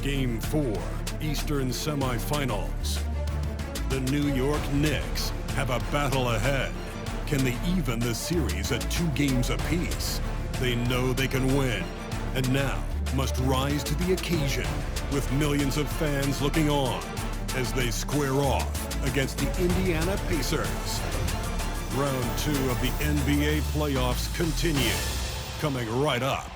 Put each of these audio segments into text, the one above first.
Game 4, Eastern Semifinals. The New York Knicks have a battle ahead. Can they even the series at 2 games apiece? They know they can win, and now must rise to the occasion with millions of fans looking on as they square off against the Indiana Pacers. Round 2 of the NBA playoffs continue, coming right up.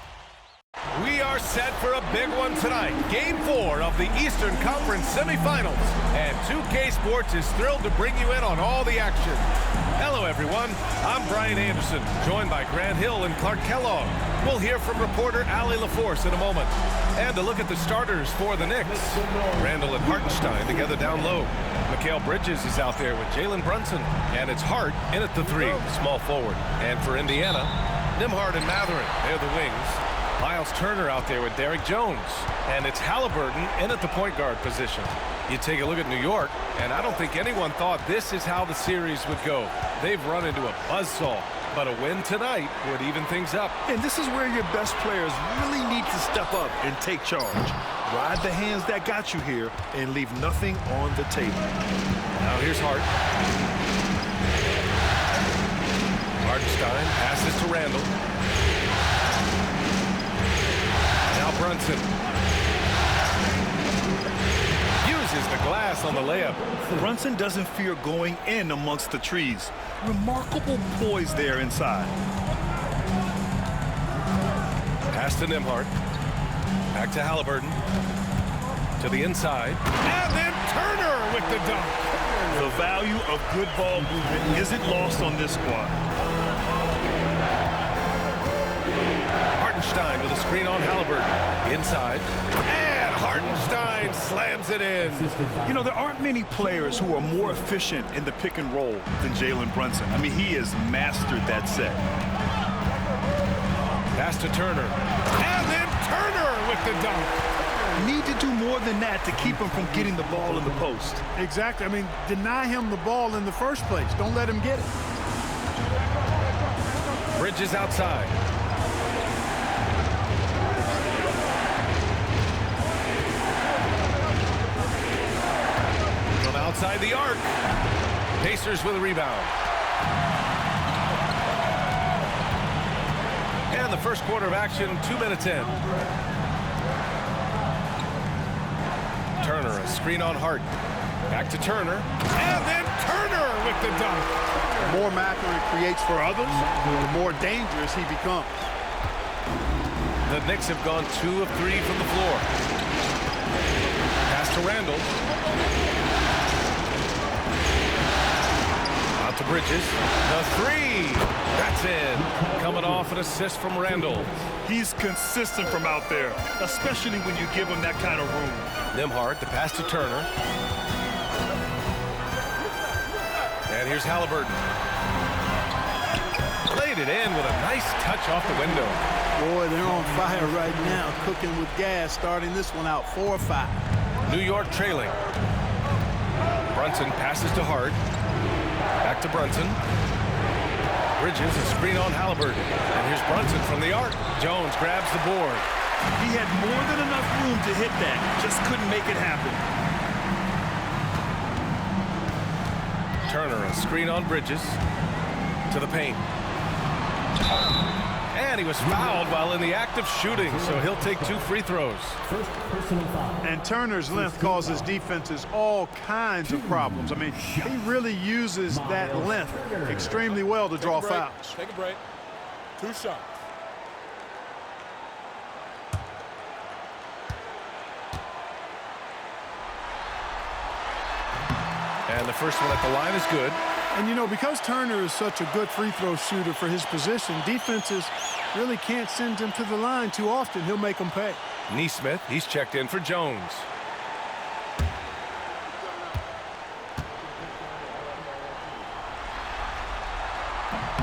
We are set for a big one tonight. Game 4 of the Eastern Conference semifinals. And 2K Sports is thrilled to bring you in on all the action. Hello, everyone. I'm Brian Anderson, joined by Grant Hill and Clark Kellogg. We'll hear from reporter Allie LaForce in a moment. And a look at the starters for the Knicks. Randall and Hartenstein together down low. Mikal Bridges is out there with Jalen Brunson. And it's Hart in at the 3, small forward. And for Indiana, Nembhard and Mathurin, they're the wings. Miles Turner out there with Derrick Jones. And it's Halliburton in at the point guard position. You take a look at New York, and I don't think anyone thought this is how the series would go. They've run into a buzzsaw, but a win tonight would even things up. And this is where your best players really need to step up and take charge. Ride the hands that got you here and leave nothing on the table. Now here's Hart. Hartenstein passes to Randall. Now Brunson uses the glass on the layup. Brunson doesn't fear going in amongst the trees. Remarkable poise there inside. Pass to Nembhard. Back to Halliburton. To the inside. And then Turner with the dunk. The value of good ball movement isn't lost on this squad. Hartenstein with a screen on Halliburton. Inside. And Hartenstein slams it in. You know, there aren't many players who are more efficient in the pick and roll than Jalen Brunson. I mean, he has mastered that set. Pass to Turner. And then Turner with the dunk. Need to do more than that to keep him from getting the ball in the post. Exactly. I mean, deny him the ball in the first place. Don't let him get it. Bridges outside. From outside the arc. Pacers with a rebound. And the first quarter of action, 2 minutes in. Turner, a screen on Hart. Back to Turner. And then Turner with the dunk. The more Mathurin creates for others, the more dangerous he becomes. The Knicks have gone 2 of 3 from the floor. Pass to Randall. Out to Bridges. The 3. That's in. Coming off an assist from Randall. He's consistent from out there, especially when you give him that kind of room. Nembhard, the pass to Turner. And here's Halliburton. Laid it in with a nice touch off the window. Boy, they're on fire right now, cooking with gas, starting this one out 4-5. New York trailing. Brunson passes to Hart. Back to Brunson. Bridges, a screen on Halliburton. And here's Brunson from the arc. Jones grabs the board. He had more than enough room to hit that. Just couldn't make it happen. Turner, a screen on Bridges. To the paint. And he was fouled while in the act of shooting, so he'll take 2 free throws. And Turner's length causes defenses all kinds of problems. I mean, he really uses that length extremely well to draw fouls. Take a break. 2 shots. And the first one at the line is good. And, you know, because Turner is such a good free throw shooter for his position, defenses really can't send him to the line too often. He'll make them pay. Nesmith, he's checked in for Jones.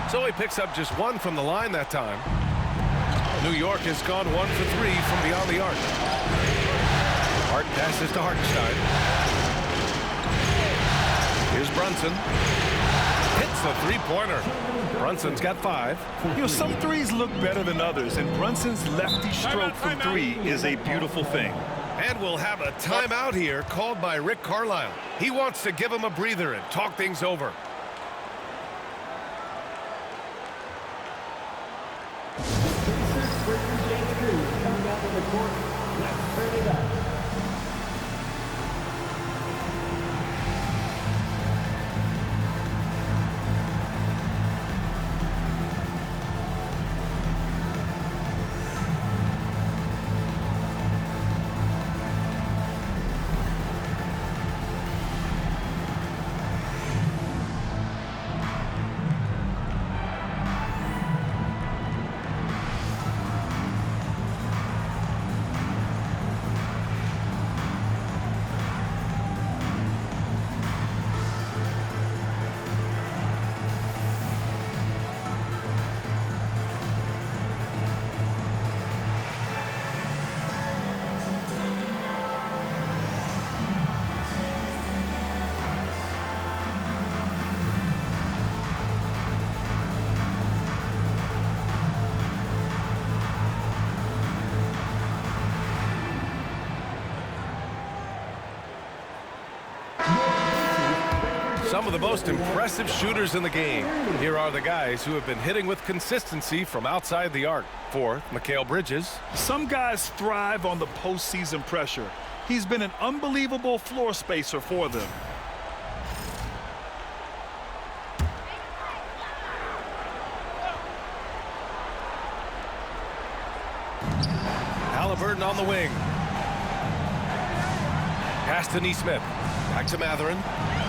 So he picks up just 1 from the line that time. New York has gone 1 for 3 from beyond the arc. Hart passes to Hartenstein. Here's Brunson. Hits the three-pointer. Brunson's got 5. You know, some threes look better than others, and Brunson's lefty stroke from 3 is a beautiful thing. And we'll have a timeout here called by Rick Carlisle. He wants to give him a breather and talk things over. Coming out of the court. Let's turn it up. Some of the most impressive shooters in the game. Here are the guys who have been hitting with consistency from outside the arc. For Mikal Bridges. Some guys thrive on the postseason pressure. He's been an unbelievable floor spacer for them. Haliburton on the wing. Pass to Nesmith. Back to Mathurin.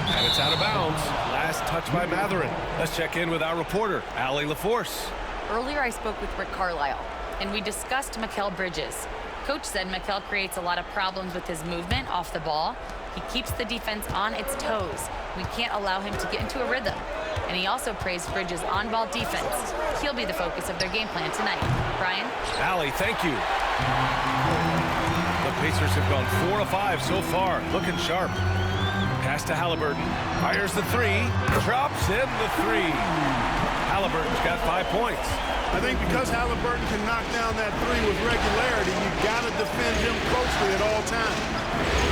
And it's out of bounds. Last touch by Mathurin. Let's check in with our reporter, Allie LaForce. Earlier I spoke with Rick Carlisle, and we discussed Mikal Bridges. Coach said Mikal creates a lot of problems with his movement off the ball. He keeps the defense on its toes. We can't allow him to get into a rhythm. And he also praised Bridges' on-ball defense. He'll be the focus of their game plan tonight. Brian? Allie, thank you. The Pacers have gone 4 of 5 so far, looking sharp. Pass to Haliburton. Fires the three. Drops in the three. Haliburton's got 5 points. I think because Haliburton can knock down that three with regularity, you've got to defend him closely at all times.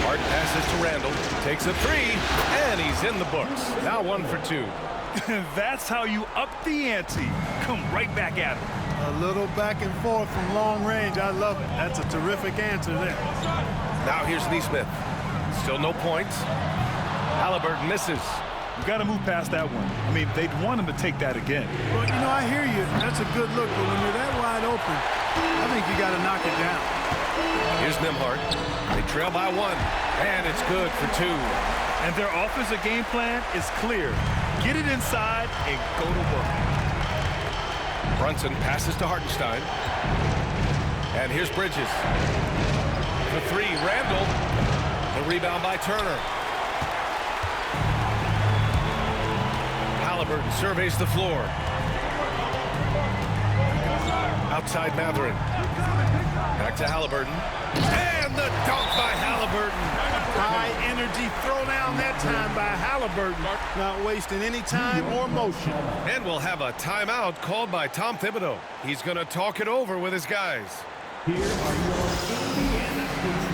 Hart passes to Randall. Takes a three. And he's in the books. Now 1 for 2. That's how you up the ante. Come right back at him. A little back and forth from long range. I love it. That's a terrific answer there. Now here's Nesmith. Still no points. Haliburton misses. You got to move past that one. I mean, they'd want him to take that again. Well, you know, I hear you. That's a good look, but when you're that wide open, I think you got to knock it down. Here's Nembhard. They trail by 1, and it's good for 2. And their offensive game plan is clear. Get it inside and go to work. Brunson passes to Hartenstein. And here's Bridges. The three, Randall. The rebound by Turner. Haliburton surveys the floor. Outside Mathurin. Back to Haliburton. And the dunk by Haliburton. High energy throw down that time by Haliburton. Not wasting any time or motion. And we'll have a timeout called by Tom Thibodeau. He's going to talk it over with his guys. Here are your Indiana Pacers.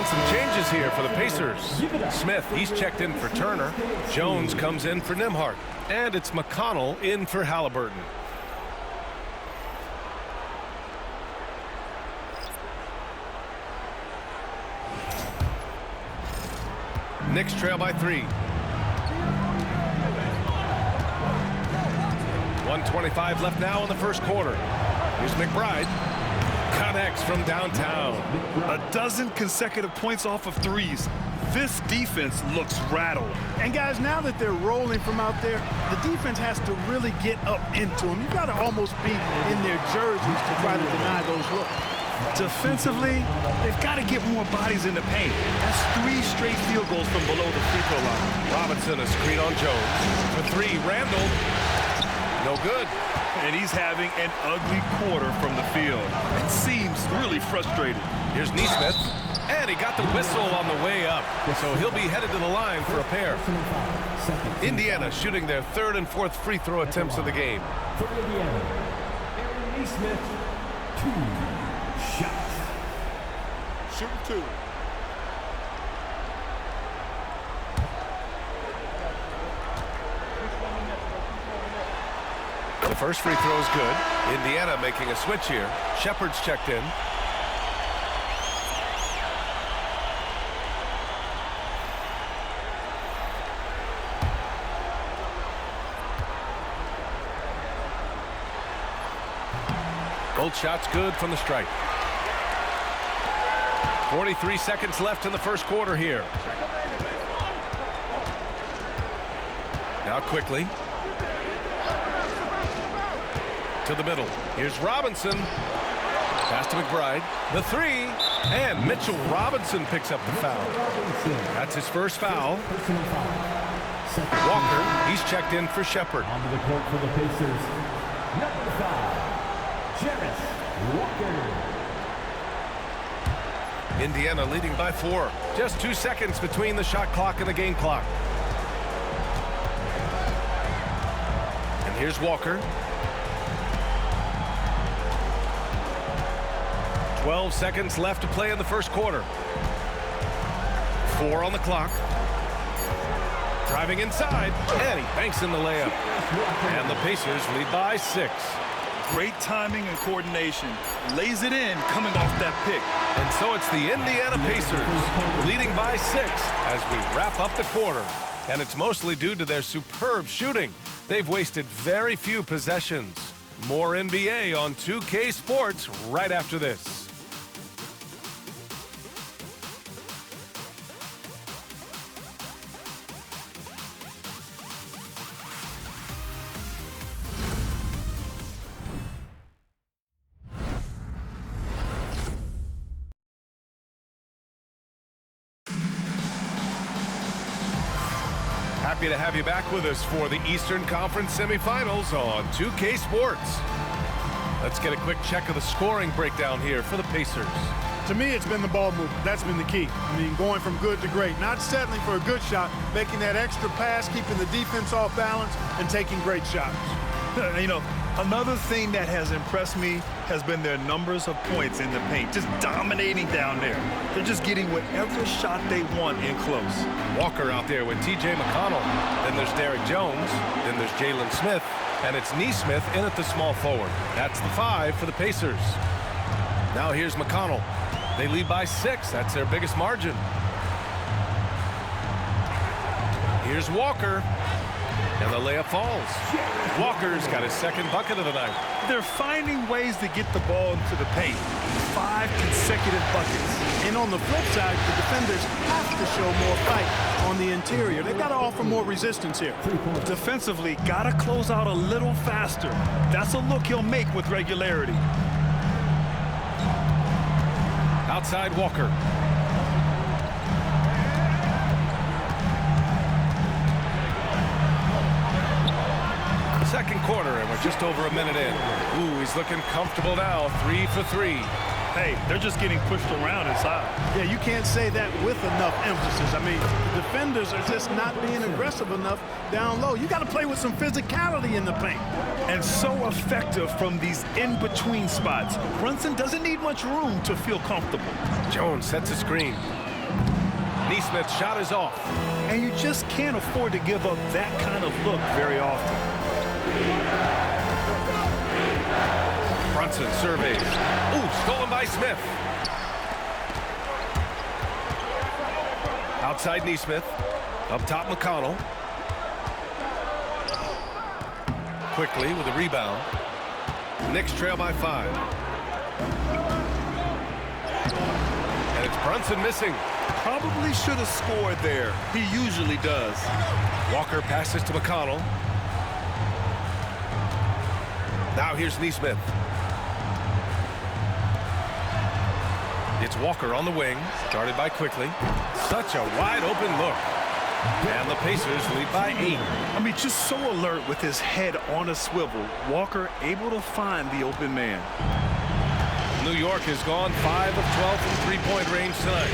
Some changes here for the Pacers. Smith, he's checked in for Turner. Jones comes in for Nembhard. And it's McConnell in for Haliburton. Knicks trail by 3. 1:25 left now in the first quarter. Here's McBride. Connects from downtown. A dozen consecutive points off of threes. This defense looks rattled. And guys, now that they're rolling from out there, the defense has to really get up into them. You've got to almost be in their jerseys to try to deny those looks. Defensively, they've got to get more bodies in the paint. That's 3 straight field goals from below the free throw line. Robinson, a screen on Jones. For 3, Randall. No good. And he's having an ugly quarter from the field. It seems really frustrated. Here's Neesmith. And he got the whistle on the way up. So he'll be headed to the line for a pair. Indiana shooting their 3rd and 4th free throw attempts of the game. For Indiana, Aaron Neesmith, 2 shots. Shoot 2. The first free throw is good. Indiana making a switch here. Shepard's checked in. Both shots good from the stripe. 43 seconds left in the first quarter here. Now quickly. To the middle. Here's Robinson. Pass to McBride. The 3. And Mitchell Robinson picks up the foul. That's his first foul. Walker, he's checked in for Shepard. Onto the court for the Pacers, number 5, Jarrett Walker. Indiana leading by 4. Just 2 seconds between the shot clock and the game clock. And here's Walker. 12 seconds left to play in the first quarter. 4 on the clock. Driving inside, and he banks in the layup. And the Pacers lead by 6. Great timing and coordination. Lays it in coming off that pick. And so it's the Indiana Pacers leading by 6 as we wrap up the quarter. And it's mostly due to their superb shooting. They've wasted very few possessions. More NBA on 2K Sports right after this. Happy to have you back with us for the Eastern Conference semifinals on 2K Sports. Let's get a quick check of the scoring breakdown here for the Pacers. To me, it's been the ball movement. That's been the key. I mean, going from good to great. Not settling for a good shot, making that extra pass, keeping the defense off balance, and taking great shots. You know, another thing that has impressed me has been their numbers of points in the paint. Just dominating down there. They're just getting whatever shot they want in close. Walker out there with T.J. McConnell. Then there's Derek Jones. Then there's Jalen Smith. And it's Neesmith in at the small forward. That's the 5 for the Pacers. Now here's McConnell. They lead by 6. That's their biggest margin. Here's Walker. And the layup falls. Walker's got his second bucket of the night. They're finding ways to get the ball into the paint. 5 consecutive buckets. And on the flip side, the defenders have to show more fight on the interior. They've got to offer more resistance here. Defensively, got to close out a little faster. That's a look he'll make with regularity. Outside Walker. Second quarter, and we're just over a minute in. Ooh, he's looking comfortable now. 3 for 3. Hey, they're just getting pushed around inside. Yeah, you can't say that with enough emphasis. I mean, the defenders are just not being aggressive enough down low. You got to play with some physicality in the paint. And so effective from these in-between spots. Brunson doesn't need much room to feel comfortable. Jones sets a screen. Neesmith's shot is off. And you just can't afford to give up that kind of look very often. Brunson surveys. Ooh, stolen by Smith. Outside Neesmith. Up top McConnell. Quickly with a rebound. Knicks trail by 5. And it's Brunson missing. Probably should have scored there. He usually does. Walker passes to McConnell. Now here's Neesmith. It's Walker on the wing, guarded by Quickly. Such a wide open look. And the Pacers lead by 8. I mean, just so alert with his head on a swivel. Walker able to find the open man. New York has gone 5 of 12 from three-point range tonight.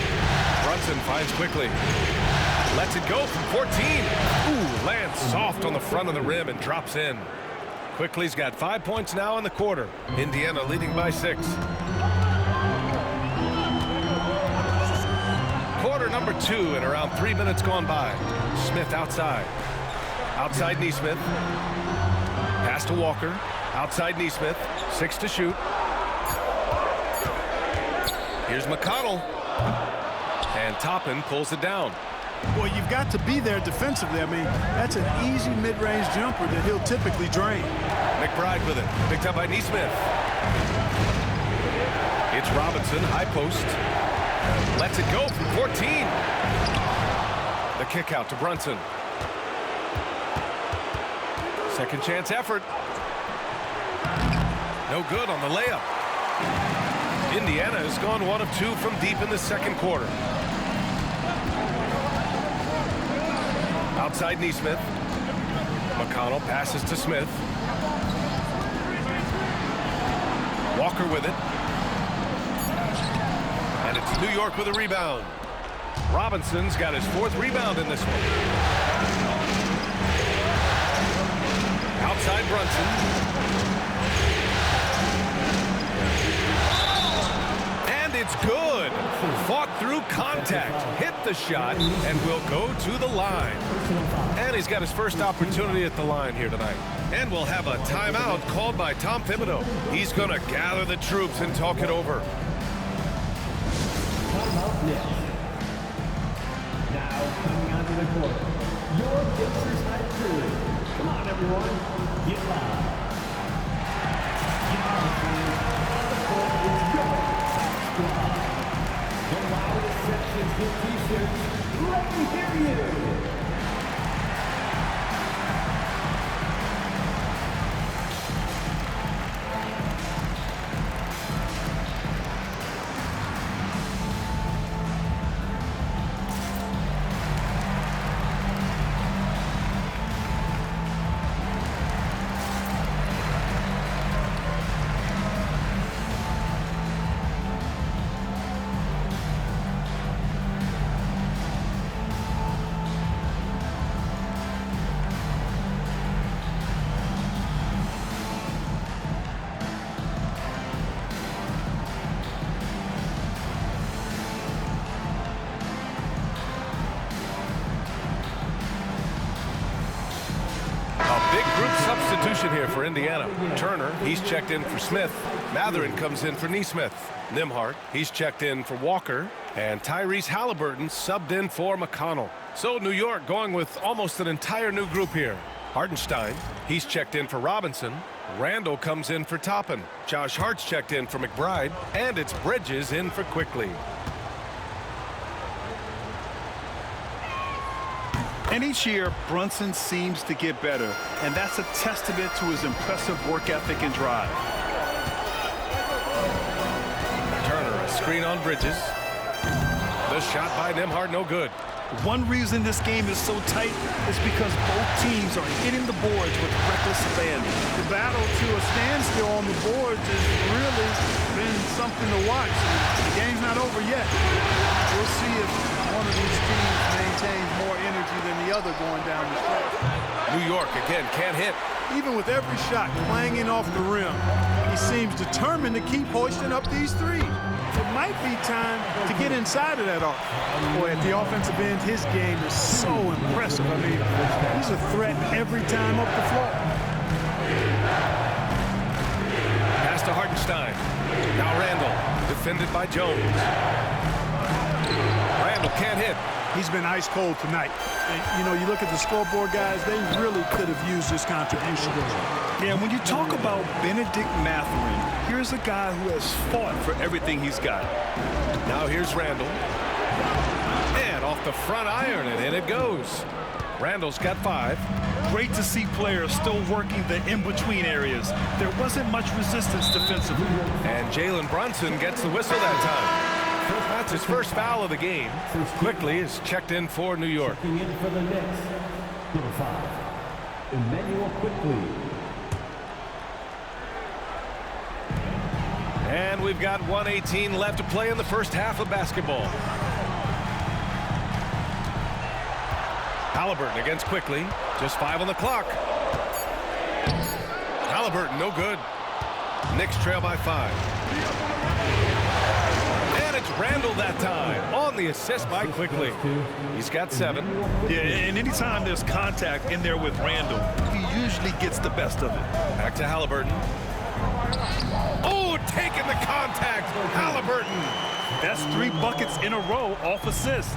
Brunson finds Quickly. Lets it go from 14. Ooh, lands soft on the front of the rim and drops in. Quickly's got 5 points now in the quarter. Indiana leading by 6. Quarter number 2 and around 3 minutes gone by. Smith outside. Outside Neesmith. Pass to Walker. Outside Neesmith. 6 to shoot. Here's McConnell. And Toppin pulls it down. Well, you've got to be there defensively. I mean, that's an easy mid-range jumper that he'll typically drain. McBride with it. Picked up by Neesmith. It's Robinson, high post. Lets it go from 14. The kick out to Brunson. Second chance effort. No good on the layup. Indiana has gone 1 of 2 from deep in the second quarter. Outside Neesmith. McConnell passes to Smith. Walker with it. And it's New York with a rebound. Robinson's got his 4th rebound in this one. Outside Brunson. And it's good. Fought through contact. Hit the shot and will go to the line. And he's got his first opportunity at the line here tonight. And we'll have a timeout called by Tom Thibodeau. He's going to gather the troops and talk it over. Now coming onto the court, your Pacers high crew. Come on, everyone, get loud. Get on the field. On the court is your squad. The loudest sections with T-shirts. Let me hear you. Substitution here for Indiana. Turner, he's checked in for Smith. Matherin comes in for Neesmith. Nimhart, he's checked in for Walker. And Tyrese Halliburton subbed in for McConnell. So New York going with almost an entire new group here. Hartenstein, he's checked in for Robinson. Randall comes in for Toppin. Josh Hart's checked in for McBride. And it's Bridges in for Quickly. And each year, Brunson seems to get better, and that's a testament to his impressive work ethic and drive. Turner, a screen on Bridges. The shot by Nimhart, no good. One reason this game is so tight is because both teams are hitting the boards with reckless abandon. The battle to a standstill on the boards has really been something to watch. The game's not over yet. We'll see if one of these teams maintains more energy than the other going down the stretch. New York, again, can't hit. Even with every shot clanging off the rim, he seems determined to keep hoisting up these threes. It might be time to get inside of that arc. Boy, at the offensive end, his game is so impressive. I mean, he's a threat every time up the floor. Pass to Hartenstein. Now Randall, defended by Jones. Randall can't hit. He's been ice cold tonight. And, you know, you look at the scoreboard, guys, they really could have used this contribution. Yeah, when you talk about Benedict Mathurin, here's a guy who has fought for everything he's got. Now here's Randall. And off the front iron, and in it goes. Randall's got 5. Great to see players still working the in-between areas. There wasn't much resistance defensively. And Jalen Brunson gets the whistle that time. That's his first foul of the game. Quickly is checked in for New York. Checking in for the Knicks, number 5, Emmanuel Quickly. And we've got 1:18 left to play in the first half of basketball. Halliburton against Quickly. Just 5 on the clock. Halliburton, no good. Knicks trail by 5. And it's Randall that time on the assist by Quickly. He's got 7. Yeah, and anytime there's contact in there with Randall, he usually gets the best of it. Back to Halliburton. Oh, taking the contact. Halliburton. That's 3 buckets in a row off assist.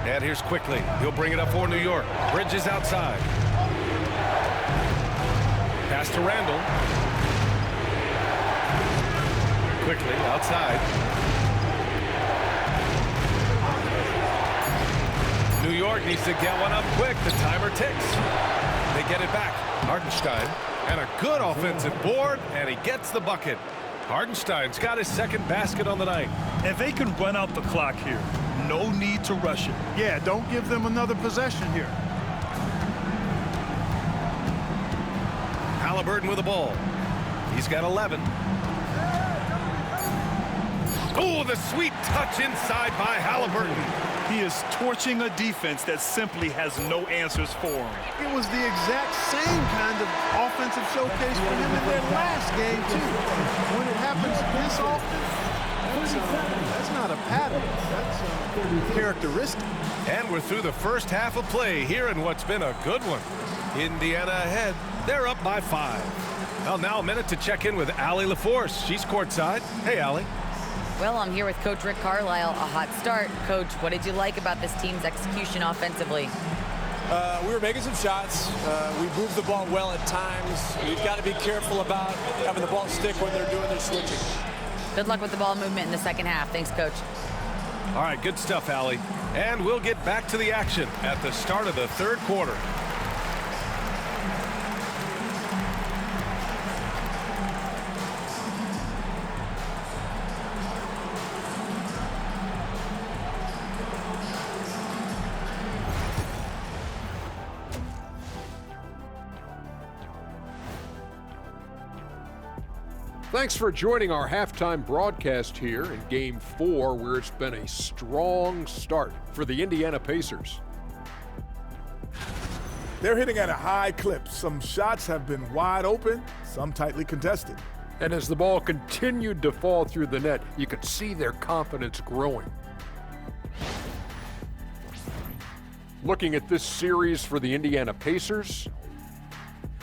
And here's Quickly. He'll bring it up for New York. Bridges outside. Pass to Randall. Quickly outside. New York needs to get one up quick. The timer ticks. They get it back. Hartenstein. And a good offensive board, and he gets the bucket. Hartenstein's got his second basket on the night. And they can run out the clock here. No need to rush it. Yeah, don't give them another possession here. Halliburton with the ball. He's got 11. Oh, the sweet touch inside by Halliburton. He is torching a defense that simply has no answers for him. It was the exact same kind of offensive showcase for him in their last game, too. When it happens this often, that's not a pattern. That's characteristic. And we're through the first half of play here in what's been a good one. Indiana ahead. They're up by 5. Well, now a minute to check in with Allie LaForce. She's courtside. Hey, Allie. Well, I'm here with Coach Rick Carlisle. A hot start. Coach, what did you like about this team's execution offensively? We were making some shots. We moved the ball well at times. We've got to be careful about having the ball stick when they're doing their switching. Good luck with the ball movement in the second half. Thanks, Coach. All right, good stuff, Allie. And we'll get back to the action at the start of the third quarter. Thanks for joining our halftime broadcast here in Game 4, where it's been a strong start for the Indiana Pacers. They're hitting at a high clip. Some shots have been wide open, some tightly contested. And as the ball continued to fall through the net, you could see their confidence growing. Looking at this series for the Indiana Pacers,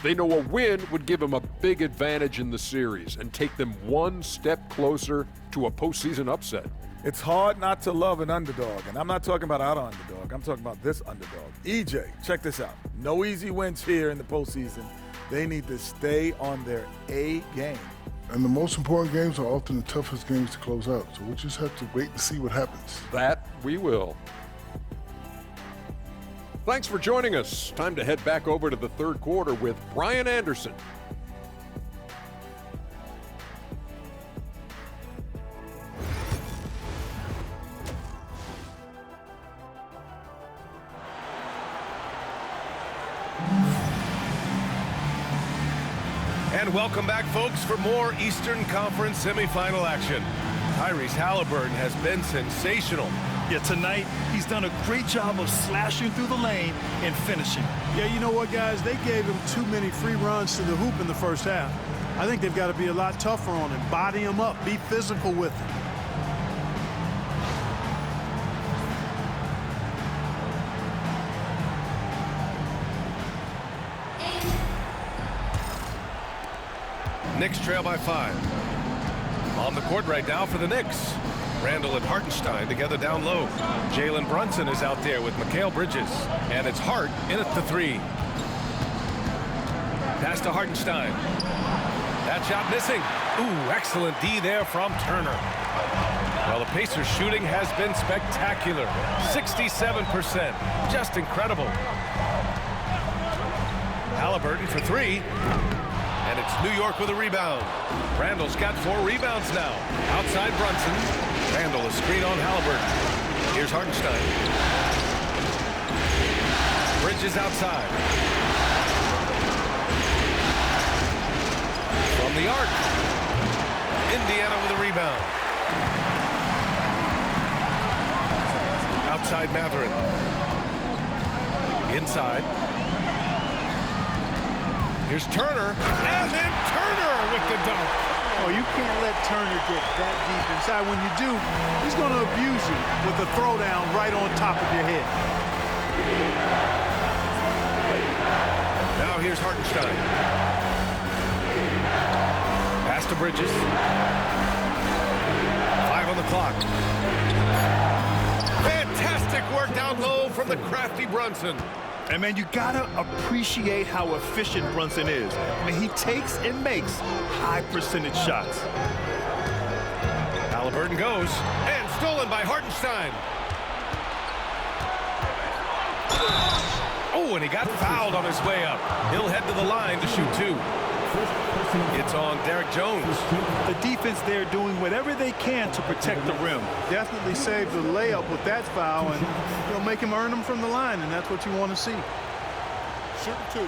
they know a win would give them a big advantage in the series and take them one step closer to a postseason upset. It's hard not to love an underdog, and I'm not talking about our underdog. I'm talking about this underdog. EJ, check this out. No easy wins here in the postseason. They need to stay on their A game. And the most important games are often the toughest games to close out, so we'll just have to wait and see what happens. That we will. Thanks for joining us. Time to head back over to the third quarter with Brian Anderson. And welcome back, folks, for more Eastern Conference semifinal action. Tyrese Halliburton has been sensational. Yeah, tonight, he's done a great job of slashing through the lane and finishing. Yeah, you know what, guys? They gave him too many free runs to the hoop in the first half. I think they've got to be a lot tougher on him, body him up, be physical with him. Knicks trail by 5. On the court right now for the Knicks. Randall and Hartenstein together down low. Jalen Brunson is out there with Mikal Bridges. And it's Hart in at the 3. Pass to Hartenstein. That shot missing. Ooh, excellent D there from Turner. Well, the Pacers' shooting has been spectacular. 67%. Just incredible. Halliburton for 3. And it's New York with a rebound. Randall's got 4 rebounds now. Outside Brunson. Randall a screen on Halliburton. Here's Hartenstein. Bridges outside. From the arc. Indiana with a rebound. Outside Mathurin. Inside. Here's Turner. And then Turner with the dunk. Oh, you can't let Turner get that deep inside. When you do, he's going to abuse you with a throwdown right on top of your head. Now here's Hartenstein. Pass to Bridges. 5 on the clock. Fantastic work down low from the crafty Brunson. And, man, you got to appreciate how efficient Brunson is. I mean, he takes and makes high-percentage shots. Halliburton goes. And stolen by Hartenstein. Oh, and he got fouled on his way up. He'll head to the line to shoot 2. It's on Derek Jones. The defense there doing whatever they can to protect the rim. Definitely saved the layup with that foul, and you'll make him earn them from the line, and that's what you want to see. Shoot 2.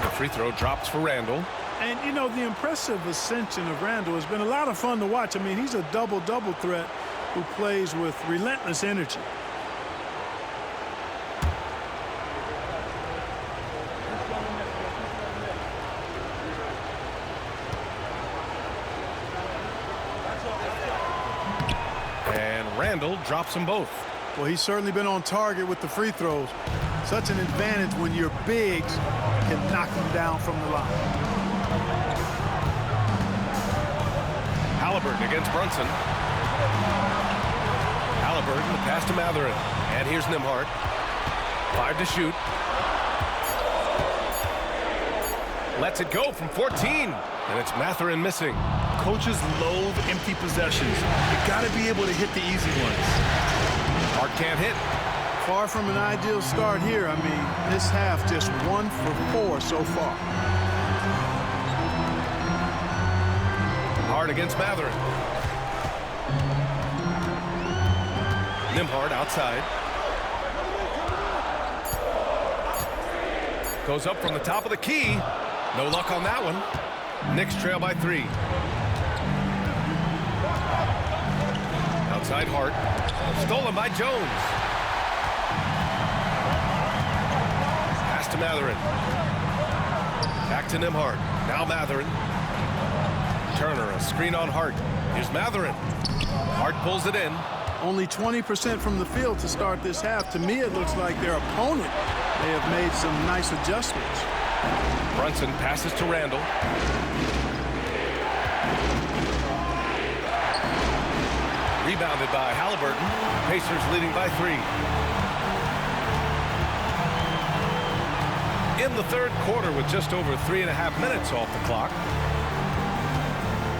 The free throw drops for Randall. And, you know, the impressive ascension of Randall has been a lot of fun to watch. I mean, he's a double-double threat who plays with relentless energy. And Randall drops them both. Well, he's certainly been on target with the free throws. Such an advantage when your bigs can knock them down from the line. Halliburton against Brunson. Halliburton, the pass to Mathurin. And here's Nembhard. 5 to shoot. Lets it go from 14. And it's Mathurin missing. Coaches loathe empty possessions. You got to be able to hit the easy ones. Hart can't hit. Far from an ideal start here. I mean, this half just 1 for 4 so far. Hart against Mathurin. Nembhard outside. Goes up from the top of the key. No luck on that one. Knicks trail by 3. Outside Hart. Stolen by Jones. Pass to Mathurin. Back to Nembhard. Now Mathurin. Turner, a screen on Hart. Here's Mathurin. Hart pulls it in. Only 20% from the field to start this half. To me, it looks like their opponent may have made some nice adjustments. Brunson passes to Randall. Rebounded by Halliburton. Pacers leading by 3. In the third quarter with just over 3.5 minutes off the clock.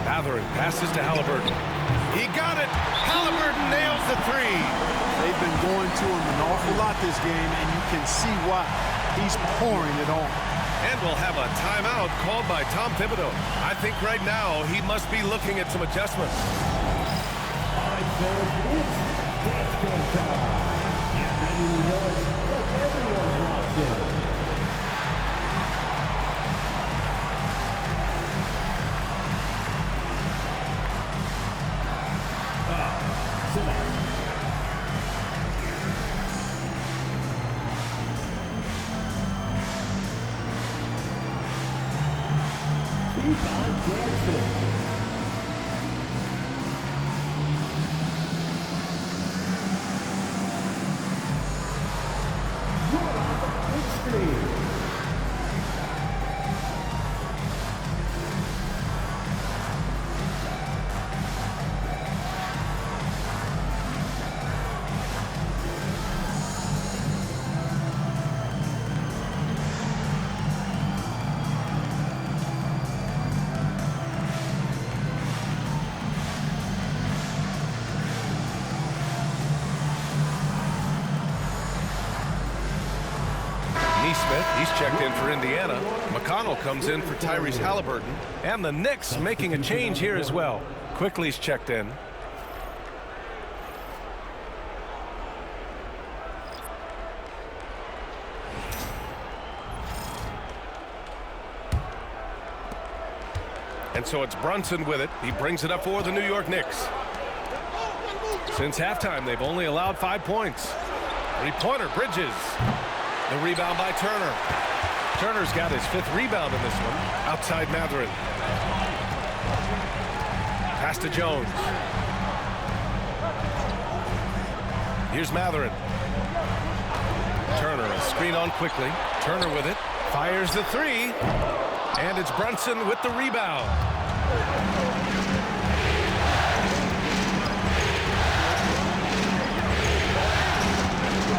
Mathurin passes to Halliburton. He got it. Halliburton nails the 3. They've been going to him an awful lot this game, and you can see why. He's pouring it on. And we'll have a timeout called by Tom Thibodeau. I think right now he must be looking at some adjustments. All right, folks, it's go time. And then you know it. Everyone's locked in. Smith, he's checked in for Indiana. McConnell comes in for Tyrese Halliburton. And the Knicks making a change here as well. Quickly's checked in. And so it's Brunson with it. He brings it up for the New York Knicks. Since halftime, they've only allowed 5 points. Three-pointer, Bridges. The rebound by Turner. Turner's got his 5th rebound in this one. Outside Mathurin. Pass to Jones. Here's Mathurin. Turner, a screen on quickly. Turner with it. Fires the 3. And it's Brunson with the rebound.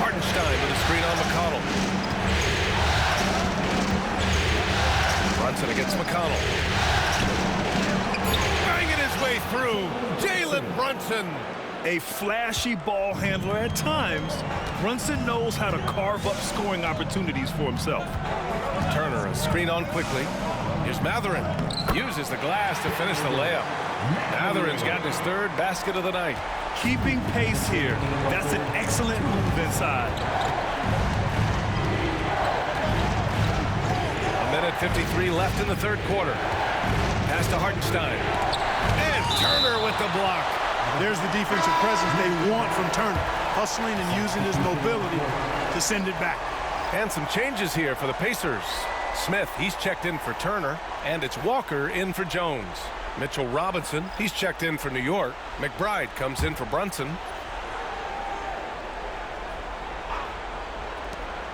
Hartenstein with a screen on McConnell. Brunson against McConnell. Banging his way through. Jalen Brunson. A flashy ball handler at times, Brunson knows how to carve up scoring opportunities for himself. Turner, a screen on quickly. Here's Mathurin. Uses the glass to finish the layup. Mathurin's gotten his 3rd basket of the night. Keeping pace here. That's an excellent move inside. A minute 53 left in the 3rd quarter. Pass to Hartenstein. And Turner with the block. There's the defensive presence they want from Turner, hustling and using his mobility to send it back. And some changes here for the Pacers. Smith, he's checked in for Turner, and it's Walker in for Jones. Mitchell Robinson, he's checked in for New York. McBride comes in for Brunson.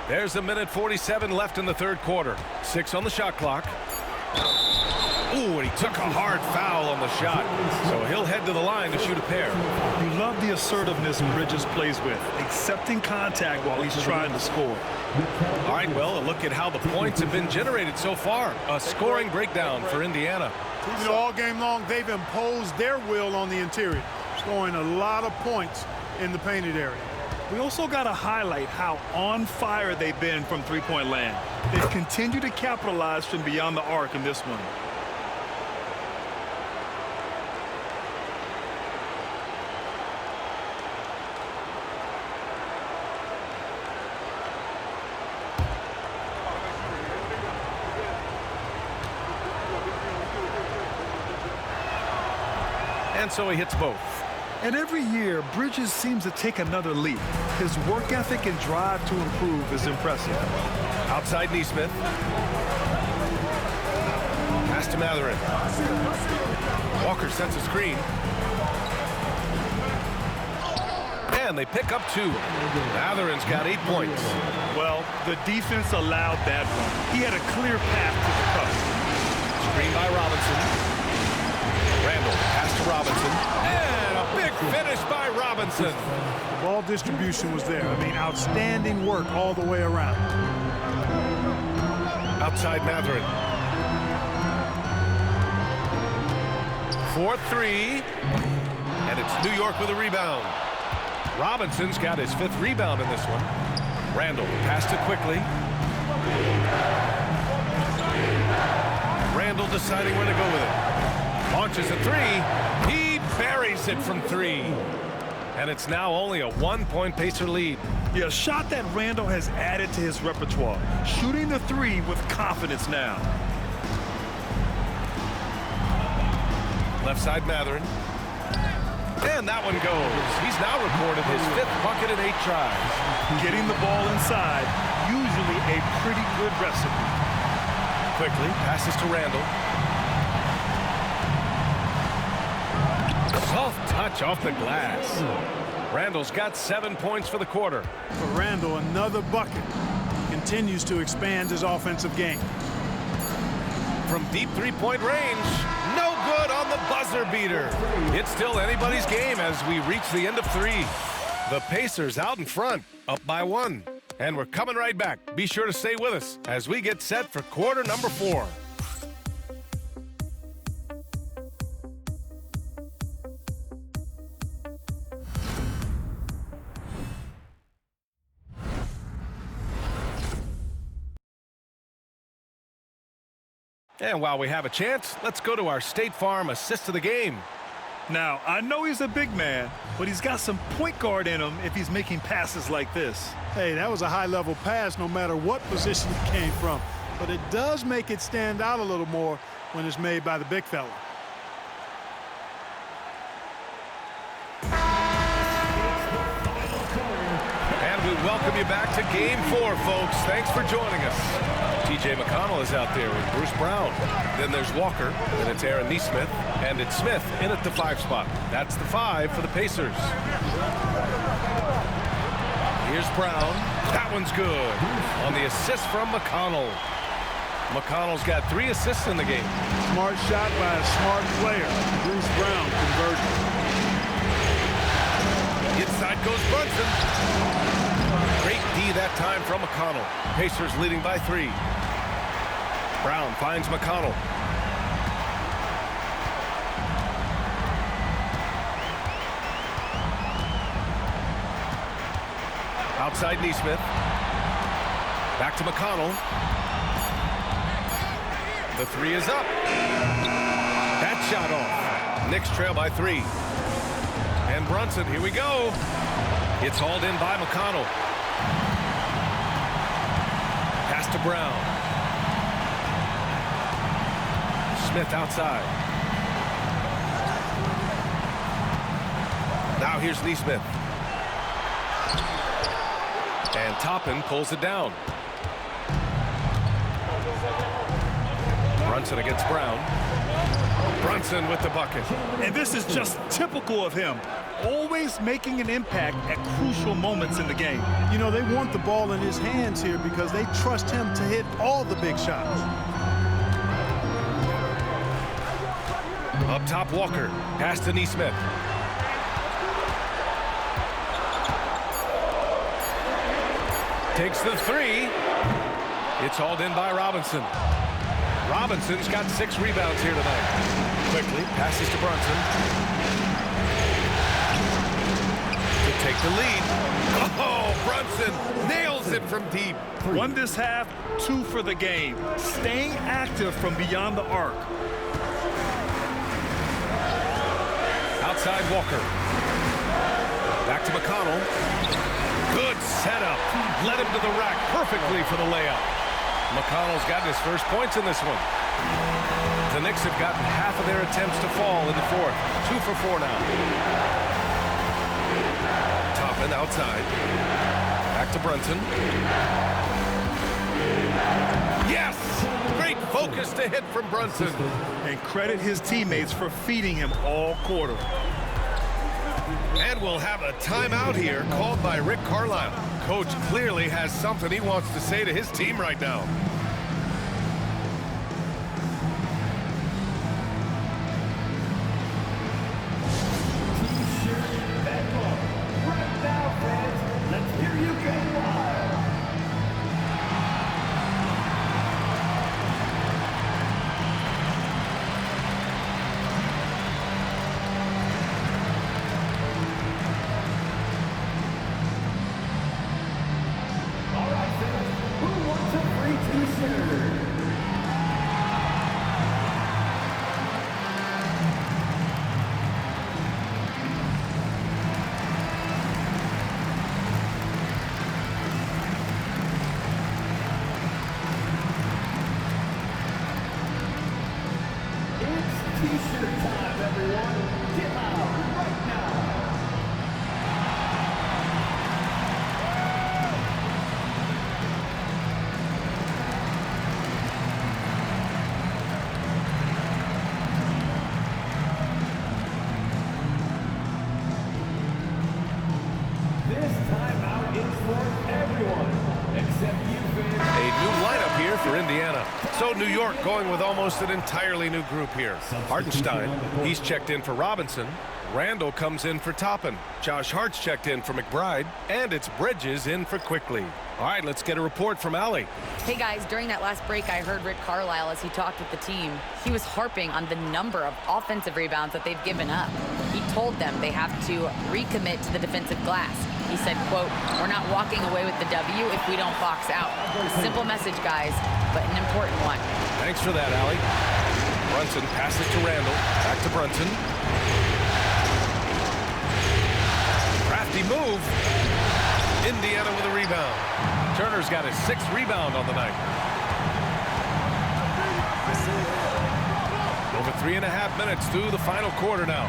There's a minute 47 left in the 3rd quarter. 6 on the shot clock. Ooh, and he took a hard foul on the shot. So he'll head to the line to shoot a pair. You love the assertiveness Bridges plays with, accepting contact while he's trying to score. All right, well, a look at how the points have been generated so far. A scoring breakdown for Indiana. You know, all game long, they've imposed their will on the interior, scoring a lot of points in the painted area. We also got to highlight how on fire they've been from three-point land. They've continued to capitalize from beyond the arc in this one. And so he hits both. And every year, Bridges seems to take another leap. His work ethic and drive to improve is impressive. Outside Nesmith. Pass to Mathurin. Walker sets a screen. And they pick up 2. Mathurin's got 8 points. Well, the defense allowed that one. He had a clear path to the cup. Screen by Robinson. Randall, pass to Robinson. And a big finish by Robinson. The ball distribution was there. I mean, outstanding work all the way around. Outside Mathurin. 4-3. And it's New York with a rebound. Robinson's got his 5th rebound in this one. Randall passed it quickly. Randall deciding where to go with it. Launches a 3. He buries it from 3. And it's now only a 1-point Pacer lead. Yeah, a shot that Randall has added to his repertoire. Shooting the 3 with confidence now. Left side Mathurin. And that one goes. He's now recorded his 5th bucket in 8 tries. Getting the ball inside, usually a pretty good recipe. Quickly, passes to Randall. Soft touch off the glass. Randall's got 7 points for the quarter. For Randall, another bucket. Continues to expand his offensive game. From deep 3-point range, no good on the buzzer beater. It's still anybody's game as we reach the end of 3. The Pacers out in front, up by 1. And we're coming right back. Be sure to stay with us as we get set for quarter number 4. And while we have a chance, let's go to our State Farm assist of the game. Now, I know he's a big man, but he's got some point guard in him if he's making passes like this. Hey, that was a high-level pass no matter what position it came from. But it does make it stand out a little more when it's made by the big fella. And we welcome you back to Game 4, folks. Thanks for joining us. T.J. McConnell is out there with Bruce Brown. Then there's Walker, and it's Aaron Nesmith, and it's Smith in at the 5 spot. That's the 5 for the Pacers. Here's Brown. That one's good. On the assist from McConnell. McConnell's got 3 assists in the game. Smart shot by a smart player. Bruce Brown converted. Inside goes Brunson. Great D that time from McConnell. Pacers leading by 3. Brown finds McConnell. Outside Nesmith. Back to McConnell. The 3 is up. That shot off. Knicks trail by 3. And Brunson, here we go. It's hauled in by McConnell. Pass to Brown. Smith outside. Now here's Nesmith. And Toppin pulls it down. Brunson against Brown. Brunson with the bucket. And this is just typical of him. Always making an impact at crucial moments in the game. You know, they want the ball in his hands here because they trust him to hit all the big shots. Up top, Walker. Pass to Nesmith. Takes the 3. It's hauled in by Robinson. Robinson's got 6 rebounds here tonight. Quickly passes to Brunson. To take the lead. Oh, Brunson nails it from deep. 1 this half, 2 for the game. Staying active from beyond the arc. Outside Walker. Back to McConnell. Good setup. Led him to the rack perfectly for the layup. McConnell's gotten his first points in this one. The Knicks have gotten half of their attempts to fall in the 4th. 2 for 4 now. Toppin outside. Back to Brunson. Yes! Great focus to hit from Brunson. And credit his teammates for feeding him all quarter. And we'll have a timeout here called by Rick Carlisle. Coach clearly has something he wants to say to his team right now. Right now, fans, let's hear you go wild. All right, fans, who wants a free t-shirt? It's t-shirt time, everyone. Get out right now. This timeout is for everyone, except you fans. A new lineup here for Indiana. So New York going with almost an entirely new group here. Hartenstein, he's checked in for Robinson. Randall comes in for Toppin. Josh Hart's checked in for McBride. And it's Bridges in for Quickly. All right, let's get a report from Allie. Hey guys, during that last break, I heard Rick Carlisle as he talked with the team. He was harping on the number of offensive rebounds that they've given up. He told them they have to recommit to the defensive glass. He said, quote, "We're not walking away with the W if we don't box out." A simple message, guys, but an important one. Thanks for that, Allie. Brunson passes to Randall. Back to Brunson. Crafty move. Indiana with a rebound. Turner's got his 6th rebound on the night. Over 3.5 minutes through the final quarter now.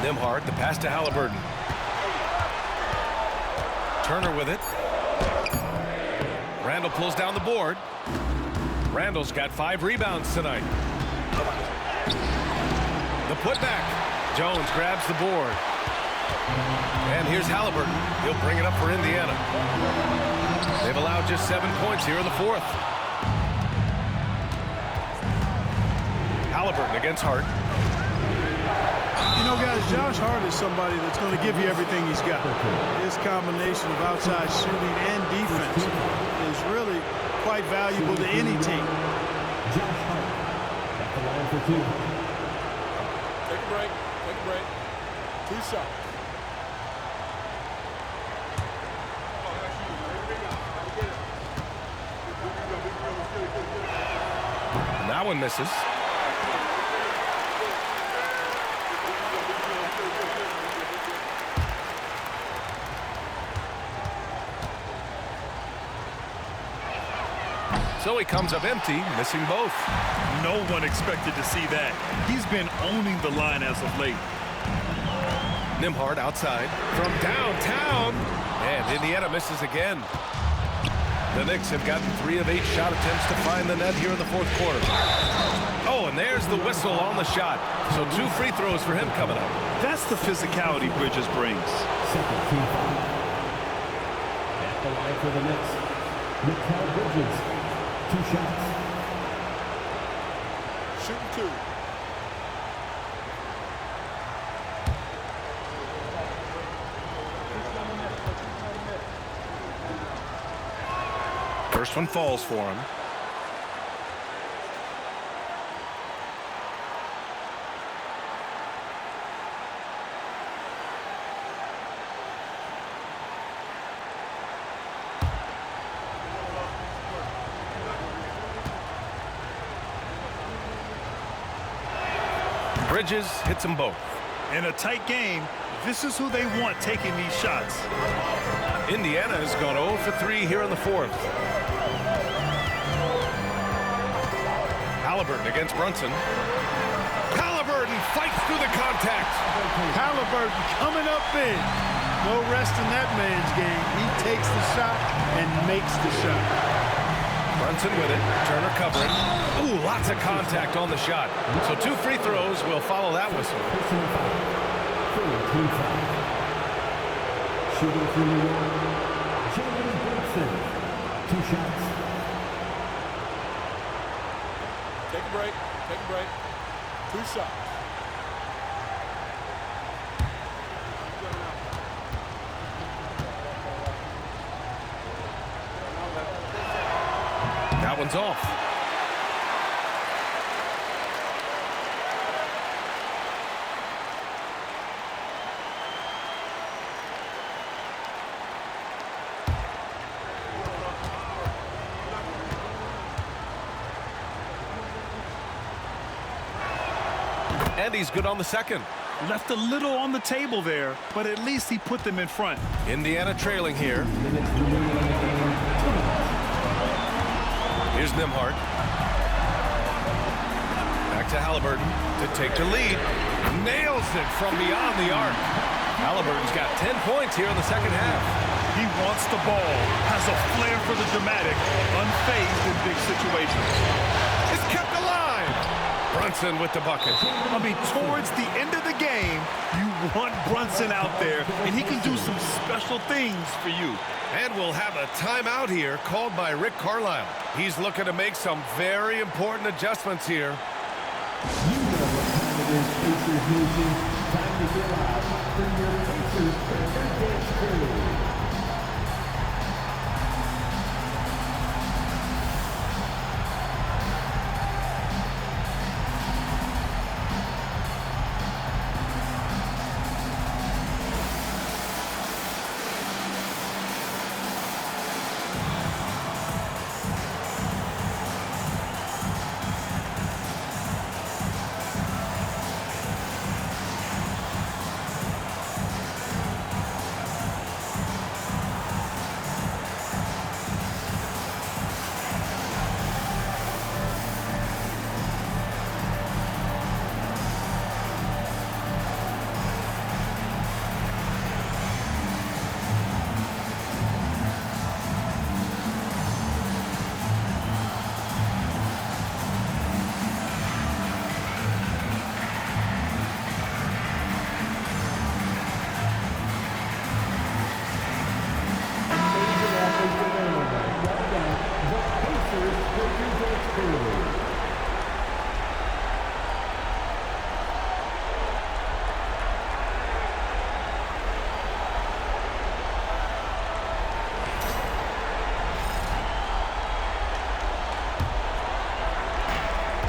Nembhard, the pass to Halliburton. Turner with it. Randall pulls down the board. Randall's got 5 rebounds tonight. The putback. Jones grabs the board. And here's Halliburton. He'll bring it up for Indiana. They've allowed just 7 points here in the 4th. Halliburton against Hart. You know, guys, Josh Hart is somebody that's going to give you everything he's got. His combination of outside shooting and defense is really quite valuable to any team. Josh Hart at the line for 2. Take a break. Take a break. 2 shots. And that one misses. So he comes up empty, missing both. No one expected to see that. He's been owning the line as of late. Nembhard outside from downtown. And Indiana misses again. The Knicks have gotten 3 of 8 shot attempts to find the net here in the 4th quarter. Oh, and there's the whistle on the shot. So 2 free throws for him coming up. That's the physicality Bridges brings. Second team foul. At the line for the Knicks, Mikal Bridges. 2 shots. Shooting 2. First one falls for him. Bridges hits them both. In a tight game, this is who they want taking these shots. Indiana has gone 0 for 3 here in the 4th. Halliburton against Brunson. Halliburton fights through the contact. Halliburton coming up big. No rest in that man's game. He takes the shot and makes the shot. Brunson with it. Turner covering. Ooh, lots of contact on the shot. So 2 free throws will follow that whistle. Shooting for New York, Jalen Brunson. 2 shots. Take a break. Take a break. 2 shots. That one's off. And he's good on the second. Left a little on the table there, but at least he put them in front. Indiana trailing here. Here's Nembhard. Back to Halliburton to take the lead. Nails it from beyond the arc. Halliburton's got 10 points here in the second half. He wants the ball, has a flair for the dramatic, unfazed in big situations. It's kept alive. Brunson with the bucket. I mean, towards the end of the game, you want Brunson out there, and he can do some special things for you. And we'll have a timeout here called by Rick Carlisle. He's looking to make some very important adjustments here. You know what time it is Pacers Nation. Time to get live for your Pacers Breaker Dance Crew.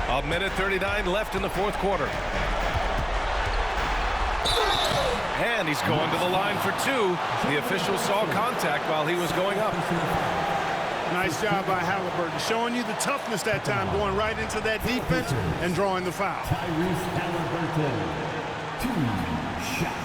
A minute 39 left in the fourth quarter. And he's going to the line for two. The official saw contact while he was going up. Nice job by Halliburton, showing you the toughness that time, going right into that defense and drawing the foul. Tyrese Halliburton, 2 shots.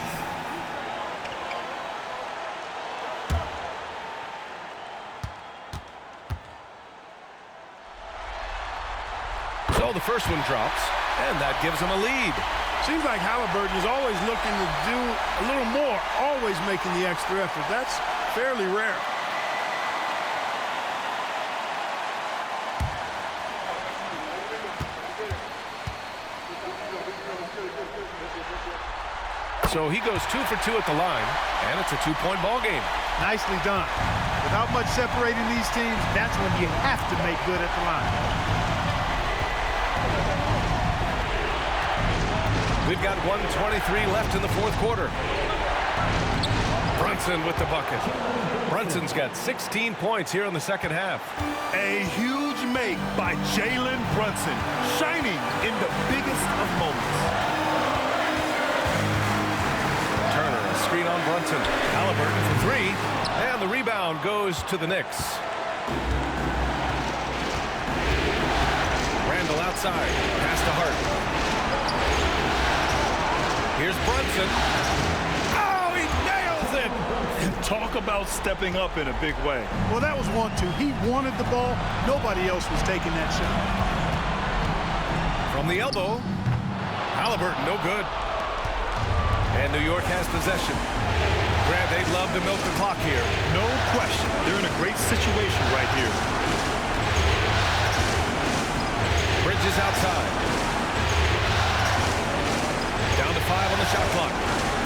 So the first one drops, and that gives him a lead. Seems like Halliburton is always looking to do a little more, always making the extra effort. That's fairly rare. So he goes 2 for 2 at the line, and it's a 2-point ball game. Nicely done. Without much separating these teams, that's when you have to make good at the line. We've got 1:23 left in the fourth quarter. Brunson with the bucket. Brunson's got 16 points here in the second half. A huge make by Jalen Brunson, shining in the biggest of moments. Turner, a screen on Brunson. Halliburton for 3, and the rebound goes to the Knicks. Randall outside, pass to Hart. Here's Brunson. Oh, he nails it! And talk about stepping up in a big way. Well, that was 1-2. He wanted the ball. Nobody else was taking that shot. From the elbow, Halliburton, no good. And New York has possession. Grant, they'd love to milk the clock here. No question. They're in a great situation right here. Bridges outside. Down to 5 on the shot clock.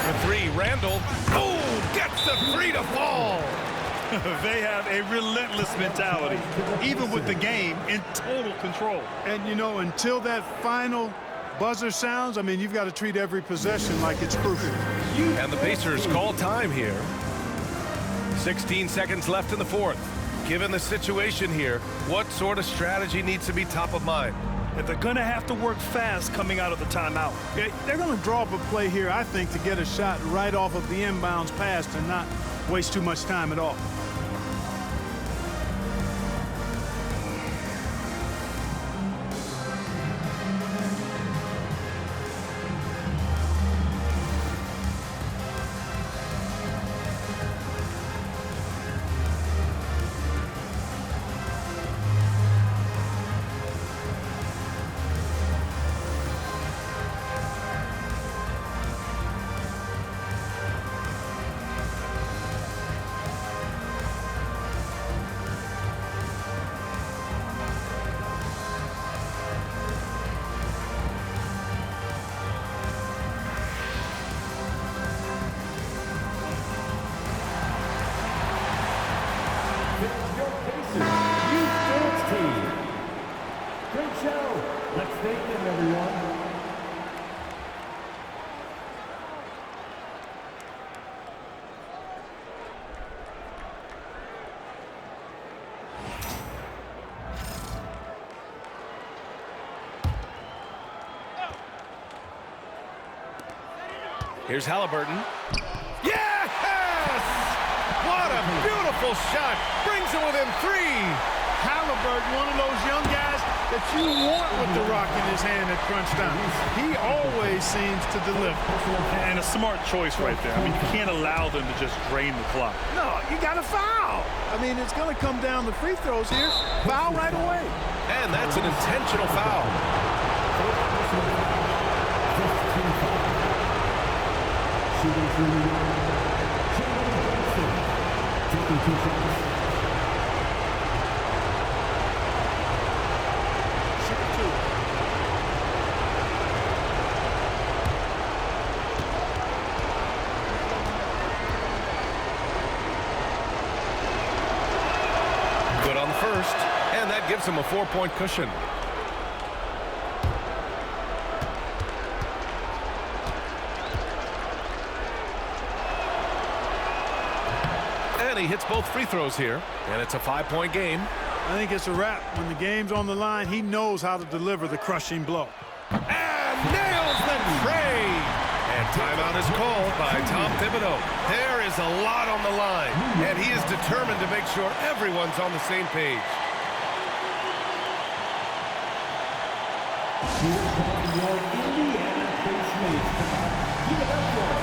For 3, Randall. Oh, gets the 3 to fall. They have a relentless mentality, even with the game in total control. And, you know, until that final buzzer sounds, I mean, you've got to treat every possession like it's crucial. And the Pacers call time here. 16 seconds left in the fourth. Given the situation here, what sort of strategy needs to be top of mind? And they're going to have to work fast coming out of the timeout. They're going to draw up a play here, I think, to get a shot right off of the inbounds pass and not waste too much time at all. Here's Halliburton. Yes! What a beautiful shot. Brings it within 3. Halliburton, one of those young guys that you want with the rock in his hand at crunch time. He always seems to deliver. And a smart choice right there. I mean, you can't allow them to just drain the clock. No, you got to foul. I mean, it's going to come down to free throws here. Foul right away. And that's an intentional foul. Good on the first, and that gives him a 4-point cushion. And he hits both free throws here, and it's a 5-point game. I think it's a wrap. When the game's on the line, he knows how to deliver the crushing blow. And nails the tray. And timeout is called by Tom Thibodeau. There is a lot on the line, and he is determined to make sure everyone's on the same page. Your Indiana Pacers tonight. Give it up for him.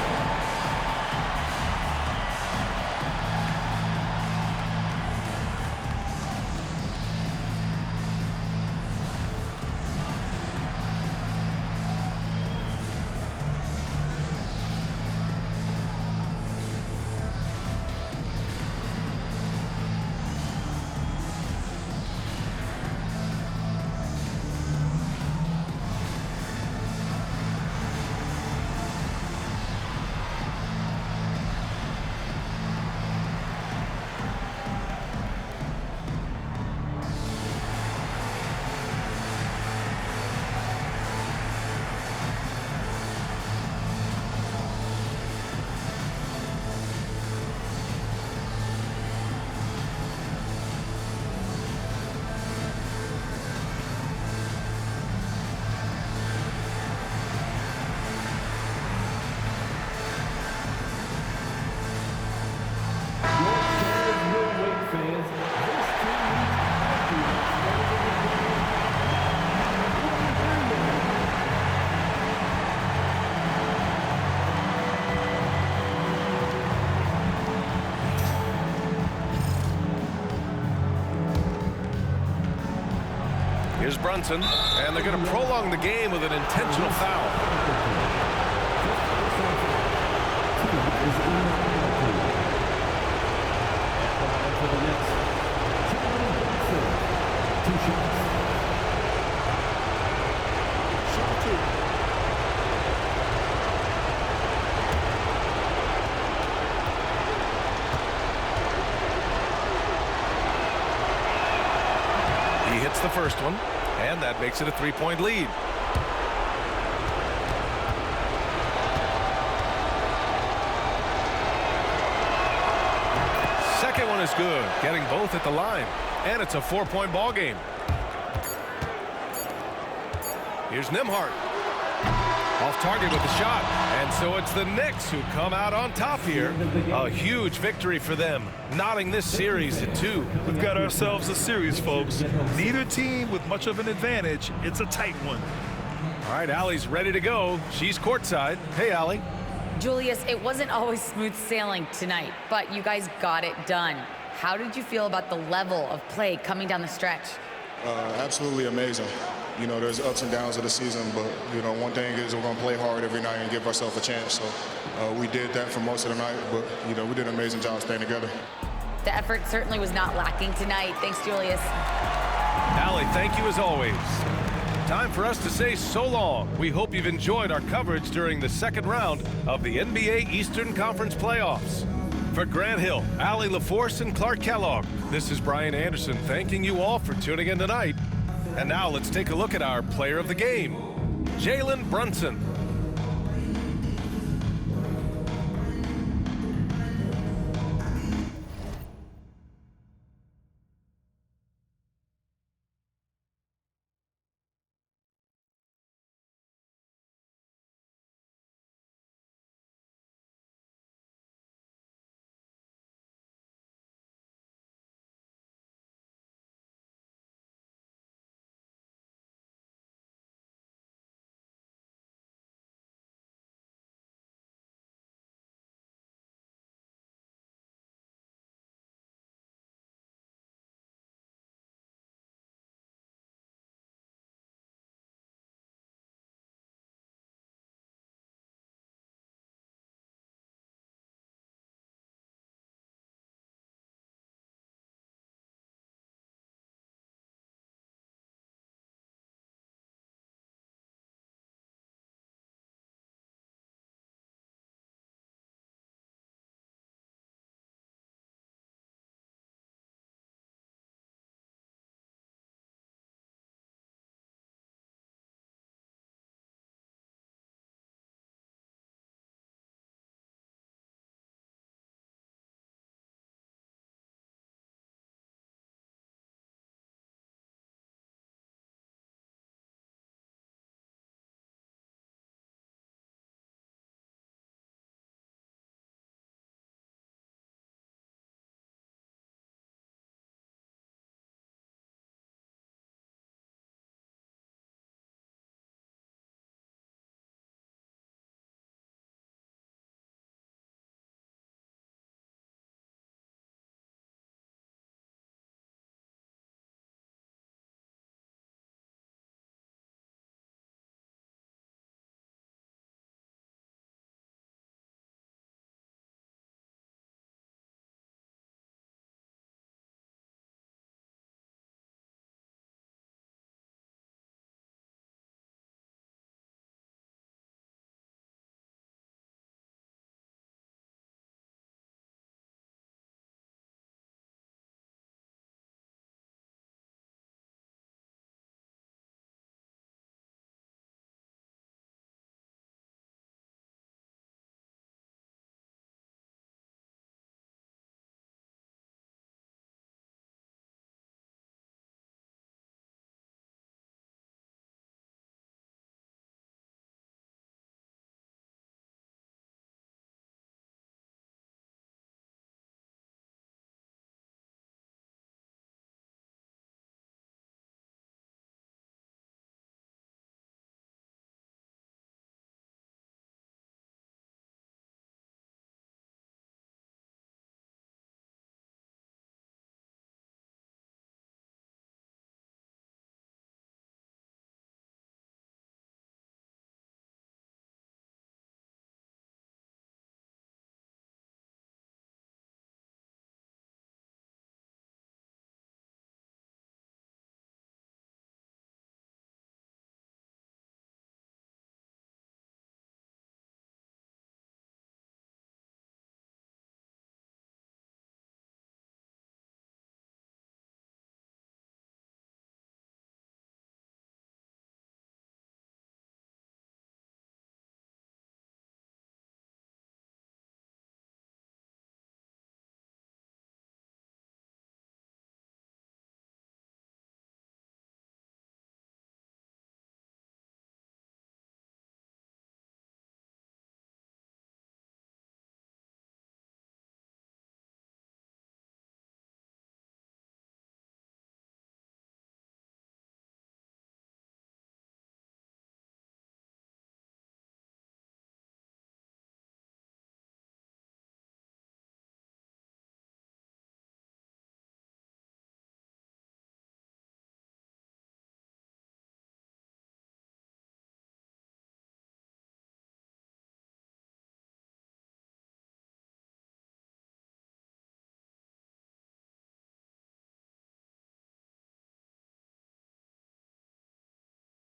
Here's Brunson, and they're going to prolong the game with an intentional foul. He hits the first one, and that makes it a 3-point lead. Second one is good, getting both at the line, and it's a 4-point ball game. Here's Nembhard. Off target with the shot, and so it's the Knicks who come out on top here. A huge victory for them, knotting this series at 2. We've got ourselves a series, folks. Neither team with much of an advantage. It's a tight one. All right, Allie's ready to go. She's courtside. Hey, Allie. Julius, it wasn't always smooth sailing tonight, but you guys got it done. How did you feel about the level of play coming down the stretch? Absolutely amazing. You know, there's ups and downs of the season, but, you know, one thing is we're going to play hard every night and give ourselves a chance. So we did that for most of the night, but, you know, we did an amazing job staying together. The effort certainly was not lacking tonight. Thanks, Julius. Allie, thank you as always. Time for us to say so long. We hope you've enjoyed our coverage during the second round of the NBA Eastern Conference playoffs. For Grant Hill, Allie LaForce, and Clark Kellogg, this is Brian Anderson thanking you all for tuning in tonight. And now let's take a look at our player of the game, Jalen Brunson.